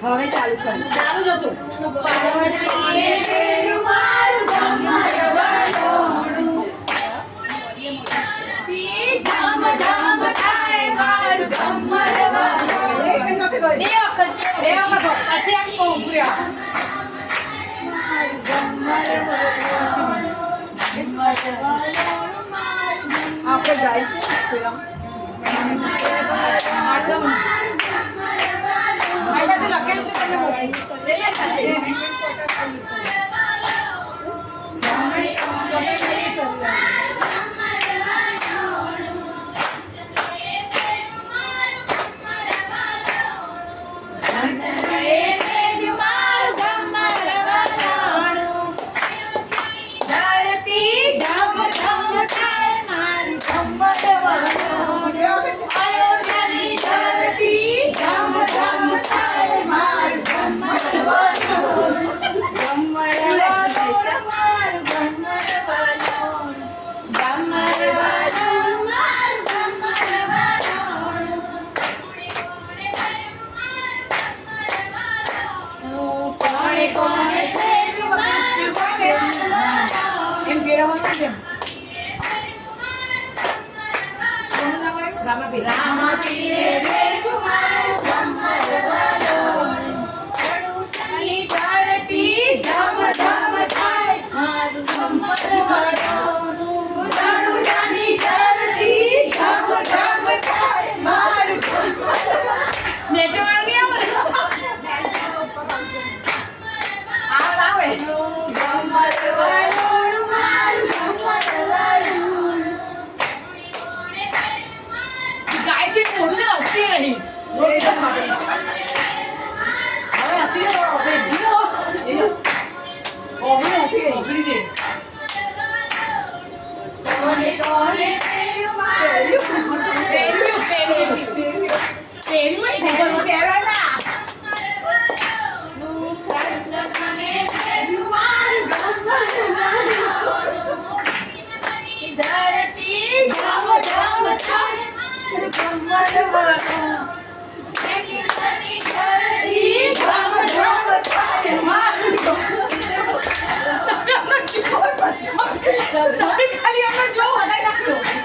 હવે ચાલુ કર. ચાલુ જ હતું. પાર્વતીએ પેરુમાલ ગમર વલોણું. તી ધમ ધમ થાય મારું ગમર વલોણું. એક વખત ગયો. બે વખત. બે વખત. પછી આમ કહું પ્રિયા. મારું ગમર વલોણું. ગમર વલોણું મારું. આપણે ગાઈશું પેલા. મારી પાસે લખેલું છે તમે મોબાઈલ લઈ લે સાથે. ખાલી અમે જો હટાઈ નાખ્યો.